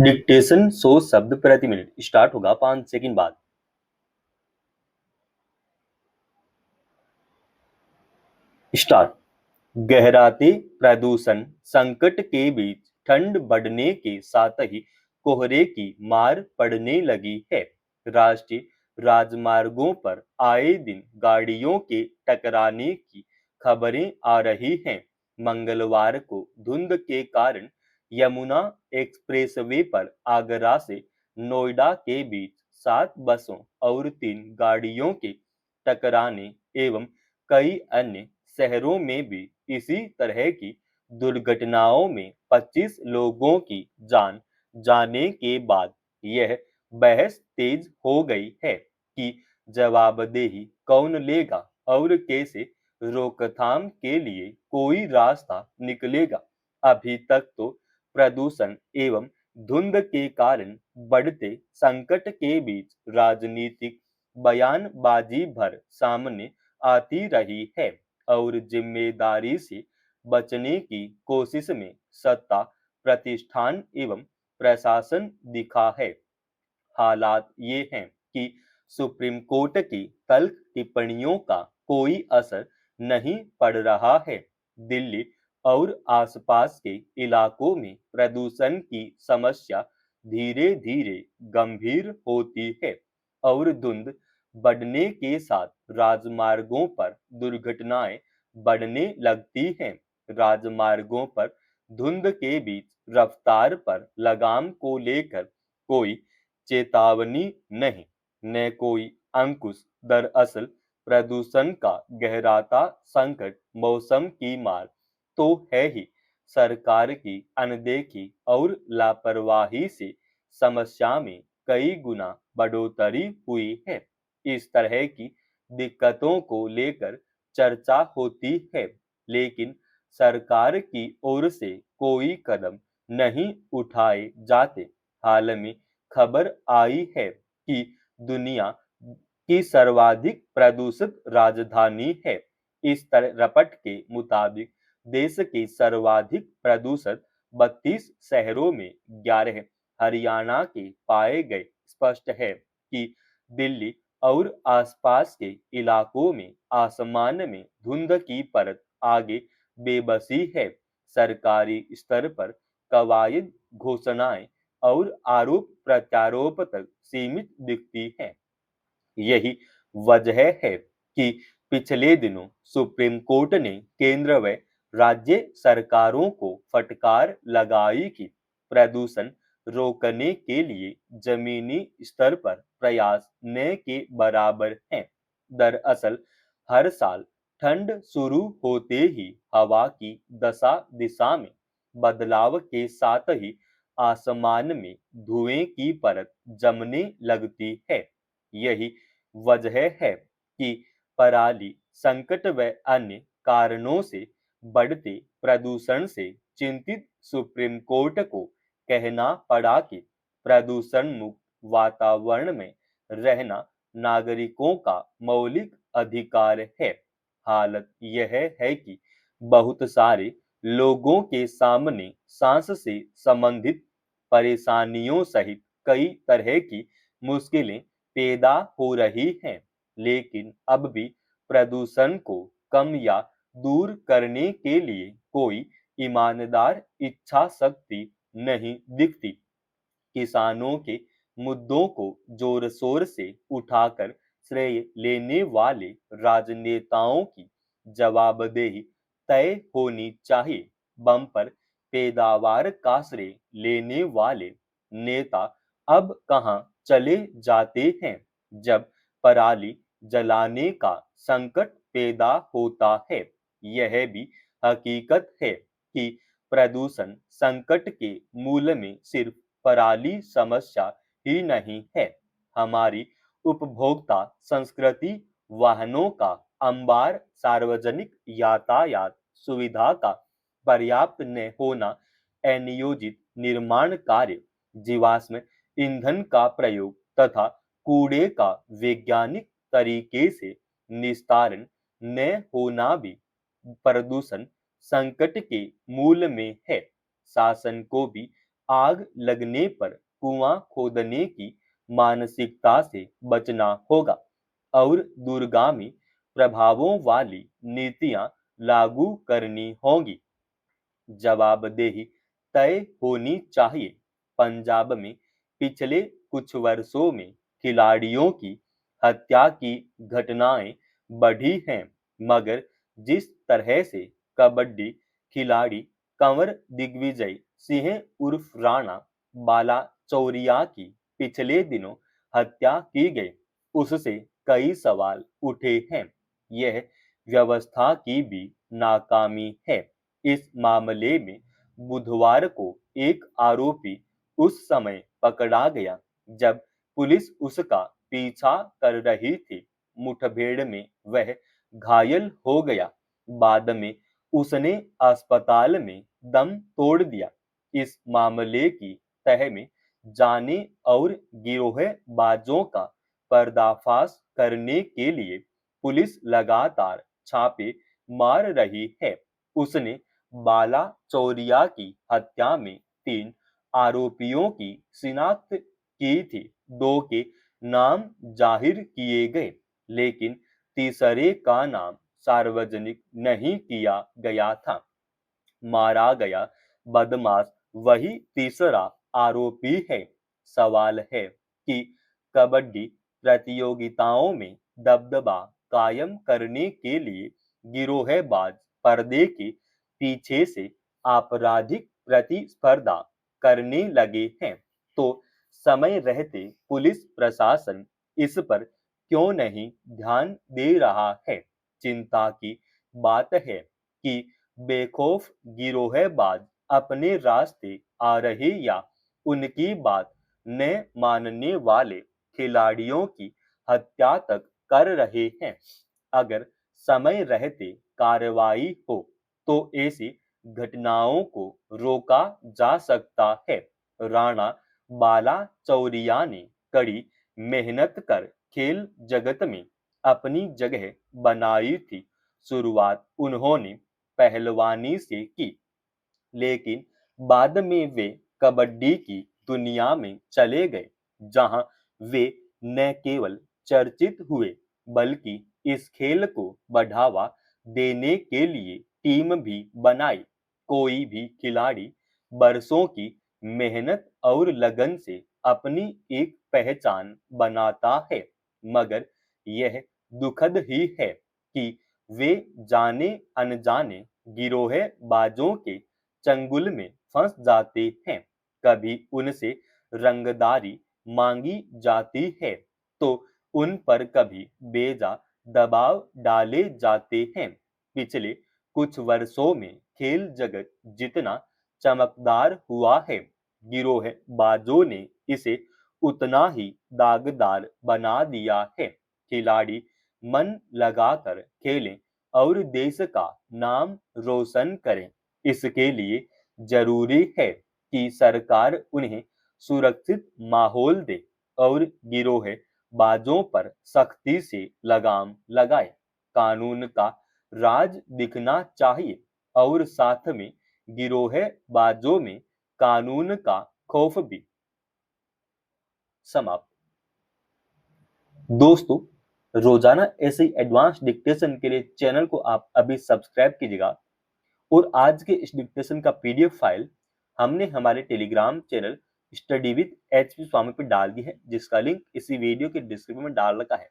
Dictation 100 शब्द प्रति minute start होगा 5 सेकंड बाद। स्टार्ट। गहराते प्रदूषण संकट के बीच ठंड बढ़ने के साथ ही कोहरे की मार पड़ने लगी है। राष्ट्रीय राजमार्गों पर आए दिन गाड़ियों के टकराने की खबरें आ रही हैं। मंगलवार को धुंध के कारण यमुना एक्सप्रेसवे पर आगरा से नोएडा के बीच 7 बसों और 3 गाड़ियों के टकराने एवं कई अन्य शहरों में भी इसी तरह की दुर्घटनाओं में 25 लोगों की जान जाने के बाद यह बहस तेज हो गई है कि जवाबदेही कौन लेगा और कैसे रोकथाम के लिए कोई रास्ता निकलेगा। अभी तक तो प्रदूषण एवं धुंध के कारण बढ़ते संकट के बीच राजनीतिक बयानबाजी भर सामने आती रही है और जिम्मेदारी से बचने की कोशिश में सत्ता प्रतिष्ठान एवं प्रशासन दिखा है। हालात ये हैं कि सुप्रीम कोर्ट की तल्ख टिप्पणियों का कोई असर नहीं पड़ रहा है। दिल्ली और आसपास के इलाकों में प्रदूषण की समस्या धीरे धीरे गंभीर होती है और धुंध बढ़ने के साथ राजमार्गों पर दुर्घटनाएं बढ़ने लगती हैं। राजमार्गों पर धुंध के बीच रफ्तार पर लगाम को लेकर कोई चेतावनी नहीं, न कोई अंकुश। दरअसल प्रदूषण का गहराता संकट मौसम की मार तो है ही, सरकार की अनदेखी और लापरवाही से समस्या में कई गुना बढ़ोतरी हुई है। इस तरह की दिक्कतों को लेकर चर्चा होती है, लेकिन सरकार की ओर से कोई कदम नहीं उठाए जाते। हाल में खबर आई है कि दुनिया की सर्वाधिक प्रदूषित राजधानी है। इस रपट के मुताबिक देश के सर्वाधिक प्रदूषित 32 शहरों में 11 हरियाणा के पाए गए। स्पष्ट है कि दिल्ली और आसपास के इलाकों में आसमान में धुंध की परत आगे बेबसी है। सरकारी स्तर पर कवायद, घोषणाएं और आरोप प्रत्यारोप तक सीमित दिखती है। यही वजह है कि पिछले दिनों सुप्रीम कोर्ट ने केंद्र व राज्य सरकारों को फटकार लगाई कि प्रदूषण रोकने के लिए जमीनी स्तर पर प्रयास न के बराबर हैं। दरअसल हर साल ठंड शुरू होते ही हवा की दशा दिशा में बदलाव के साथ ही आसमान में धुएं की परत जमने लगती है। यही वजह है कि पराली संकट व अन्य कारणों से बढ़ते प्रदूषण से चिंतित सुप्रीम कोर्ट को कहना पड़ा कि प्रदूषण मुक्त वातावरण में रहना नागरिकों का मौलिक अधिकार है। हालत यह है कि बहुत सारे लोगों के सामने सांस से संबंधित परेशानियों सहित कई तरह की मुश्किलें पैदा हो रही हैं, लेकिन अब भी प्रदूषण को कम या दूर करने के लिए कोई ईमानदार इच्छा शक्ति नहीं दिखती। किसानों के मुद्दों को जोर शोर से उठाकर श्रेय लेने वाले राजनेताओं की जवाबदेही तय होनी चाहिए। बम्पर पैदावार का श्रेय लेने वाले नेता अब कहां चले जाते हैं जब पराली जलाने का संकट पैदा होता है। यह भी हकीकत है कि प्रदूषण संकट के मूल में सिर्फ पराली समस्या ही नहीं है। हमारी उपभोक्ता संस्कृति, वाहनों का अंबार, सार्वजनिक यातायात सुविधा का पर्याप्त न होना, अनियोजित निर्माण कार्य, जीवाश्म ईंधन का प्रयोग तथा कूड़े का वैज्ञानिक तरीके से निस्तारण न होना भी प्रदूषण संकट के मूल में है। शासन को भी आग लगने पर कुआं खोदने की मानसिकता से बचना होगा और दूरगामी प्रभावों वाली नीतियां लागू करनी होंगी। जवाबदेही तय होनी चाहिए। पंजाब में पिछले कुछ वर्षों में खिलाड़ियों की हत्या की घटनाएं बढ़ी हैं, मगर जिस तरह से कबड्डी खिलाड़ी कंवर दिग्विजय सिंह उर्फ राणा बाला चौरिया की पिछले दिनों हत्या की गई, उससे कई सवाल उठे हैं। यह व्यवस्था की भी नाकामी है। इस मामले में बुधवार को एक आरोपी उस समय पकड़ा गया जब पुलिस उसका पीछा कर रही थी। मुठभेड़ में वह घायल हो गया। बाद में उसने अस्पताल में दम तोड़ दिया। इस मामले की तह में जाने और गिरोहबाजों का पर्दाफाश करने के लिए पुलिस लगातार छापे मार रही है। उसने बाला चौरिया की हत्या में 3 आरोपियों की शिनाख्त की थी। 2 के नाम जाहिर किए गए, लेकिन तीसरे का नाम सार्वजनिक नहीं किया गया था। मारा गया बदमाश वही तीसरा आरोपी है। सवाल है कि कबड्डी प्रतियोगिताओं में दबदबा कायम करने के लिए गिरोहबाज पर्दे के पीछे से आपराधिक प्रतिस्पर्धा करने लगे हैं, तो समय रहते पुलिस प्रशासन इस पर क्यों नहीं ध्यान दे रहा है। चिंता की बात है कि बेखौफ गिरोहबाज अपने रास्ते आ रहे या उनकी बात न मानने वाले खिलाड़ियों की हत्या तक कर रहे हैं। अगर समय रहते कार्रवाई हो तो ऐसी घटनाओं को रोका जा सकता है। राणा बाला चौरिया ने कड़ी मेहनत कर खेल जगत में अपनी जगह बनाई थी। शुरुआत उन्होंने पहलवानी से की, लेकिन बाद में वे कबड्डी की दुनिया में चले गए, जहां वे न केवल चर्चित हुए बल्कि इस खेल को बढ़ावा देने के लिए टीम भी बनाई। कोई भी खिलाड़ी बरसों की मेहनत और लगन से अपनी एक पहचान बनाता है, मगर यह दुखद ही है कि वे जाने अनजाने गिरोहबाजों के चंगुल में फंस जाते हैं। कभी उनसे रंगदारी मांगी जाती है तो उन पर कभी बेजा दबाव डाले जाते हैं। पिछले कुछ वर्षों में खेल जगत जितना चमकदार हुआ है, गिरोहबाजों ने इसे उतना ही दागदार बना दिया है। खिलाड़ी मन लगाकर खेलें और देश का नाम रोशन करें। इसके लिए जरूरी है कि सरकार उन्हें सुरक्षित माहौल दे और गिरोहबाजों पर सख्ती से लगाम लगाए। कानून का राज दिखना चाहिए और साथ में गिरोहबाजों में कानून का खौफ भी। समाप्त। दोस्तों, रोजाना ऐसे ही एडवांस डिक्टेशन के लिए चैनल को आप अभी सब्सक्राइब कीजिएगा। और आज के इस डिक्टेशन का पीडीएफ फाइल हमने हमारे Telegram channel study with HP Swami पर डाल दी है, जिसका लिंक इसी वीडियो के डिस्क्रिप्शन में डाल रखा है।